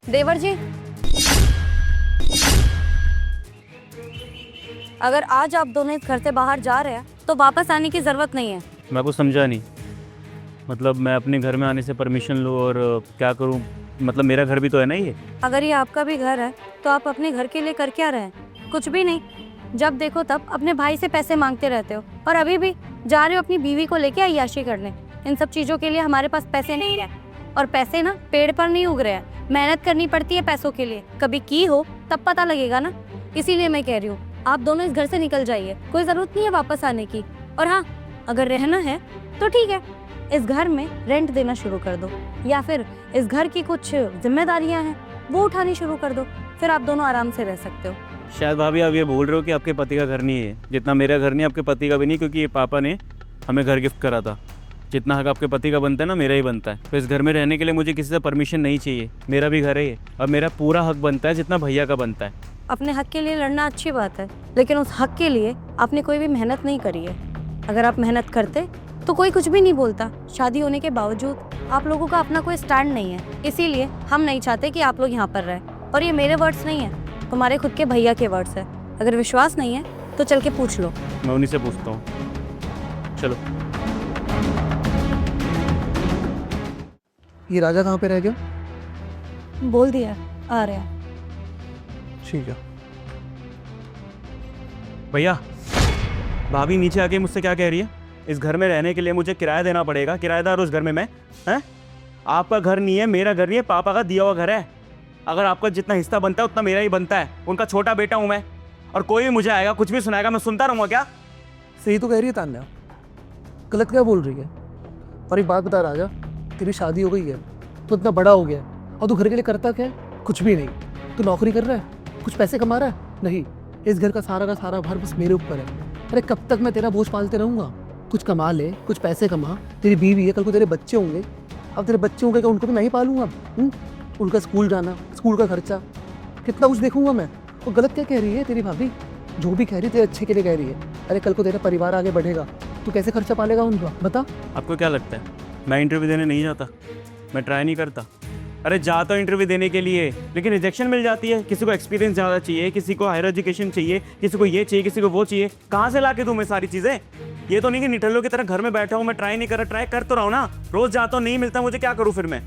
देवर जी, अगर आज आप दोनों इस घर से बाहर जा रहे हैं तो वापस आने की जरूरत नहीं है। मैं आपको समझा नहीं। मतलब मैं अपने घर में आने से परमिशन लूँ और क्या करूँ? मतलब मेरा घर भी तो है ना ये। अगर ये आपका भी घर है तो आप अपने घर के लिए कर क्या रहे हैं? कुछ भी नहीं। जब देखो तब अपने भाई से पैसे मांगते रहते हो और अभी भी जा रहे हो अपनी बीवी को लेके अय्याशी करने। इन सब चीजों के लिए हमारे पास पैसे नहीं है और पैसे ना पेड़ पर नहीं उग रहे हैं, मेहनत करनी पड़ती है पैसों के लिए। कभी की हो तब पता लगेगा ना। इसीलिए मैं कह रही हूँ आप दोनों इस घर से निकल जाइए, कोई जरूरत नहीं है वापस आने की। और हाँ, अगर रहना है तो ठीक है, इस घर में रेंट देना शुरू कर दो या फिर इस घर की कुछ जिम्मेदारियां हैं वो उठानी शुरू कर दो, फिर आप दोनों आराम से रह सकते हो। शायद भाभी आप ये बोल रहे हो कि आपके पति का घर नहीं है। जितना मेरा घर नहीं आपके पति का भी नहीं, क्योंकि ये पापा ने हमें घर गिफ्ट करा था। जितना हक आपके पति का बनता है ना, मेरा ही बनता है। तो इस घर में रहने के लिए मुझे किसी से परमिशन नहीं चाहिए। मेरा भी घर है ये और मेरा पूरा हक बनता है जितना भैया का बनता है। अपने हक के लिए लड़ना अच्छी बात है, लेकिन उस हक के लिए आपने कोई भी मेहनत नहीं करी है। अगर आप मेहनत करते तो कोई कुछ भी नहीं बोलता। शादी होने के बावजूद आप लोगों का अपना कोई स्टैंड नहीं है, इसीलिए हम नहीं चाहते कि आप लोग यहाँ पर रहें। और ये मेरे वर्ड्स नहीं है, तुम्हारे खुद के भैया के वर्ड्स है। अगर विश्वास नहीं है तो चल के पूछ लो। मैं उन्हीं से पूछता हूँ। चलो। ये राजा कहाँ पे रह गया? बोल दिया आ रहा। ठीक है। भैया, भाभी नीचे आके मुझसे क्या कह रही है? इस घर में रहने के लिए मुझे किराया देना पड़ेगा। किराएदार उस घर में मैं हैं? आपका घर नहीं है, मेरा घर नहीं है, पापा का दिया हुआ घर है। अगर आपका जितना हिस्सा बनता है उतना मेरा ही बनता है। उनका छोटा बेटा हूँ मैं। और कोई भी मुझे आएगा कुछ भी सुनाएगा, मैं सुनता रहूँगा क्या? सही तो कह रही है तान्या, गलत क्या बोल रही है? और एक बात बता राजा, तेरी शादी हो गई है, तो इतना बड़ा हो गया है और तू घर के लिए करता क्या है? कुछ भी नहीं। तू नौकरी कर रहा है, कुछ पैसे कमा रहा है? नहीं। इस घर का सारा भार बस मेरे ऊपर है। अरे कब तक मैं तेरा बोझ पालते रहूँगा? कुछ कमा ले, कुछ पैसे कमा। तेरी बीवी है, कल को तेरे बच्चे होंगे। अब तेरे बच्चे होंगे, उनको भी मैं ही पालूंगा। उनका स्कूल जाना, स्कूल का खर्चा, कितना कुछ देखूंगा मैं। वो गलत क्या कह रही है तेरी भाभी? जो भी कह रही है तेरे अच्छे के लिए कह रही है। अरे कल को तेरा परिवार आगे बढ़ेगा, तू कैसे खर्चा पालेगा उनका? बता। आपको क्या लगता है मैं इंटरव्यू देने नहीं जाता? मैं ट्राई नहीं करता? अरे जाता हूँ इंटरव्यू देने के लिए, लेकिन रिजेक्शन मिल जाती है। किसी को एक्सपीरियंस ज़्यादा चाहिए, किसी को हायर एजुकेशन चाहिए, किसी को ये चाहिए, किसी को वो चाहिए। कहाँ से ला के दूँ मैं सारी चीज़ें? ये तो नहीं कि निठल्लों की तरह घर में बैठा हूँ, मैं ट्राई नहीं कर रहा। ट्राई कर तो रहा हूँ ना, रोज़ जाता हूँ, नहीं मिलता मुझे, क्या करूँ फिर मैं?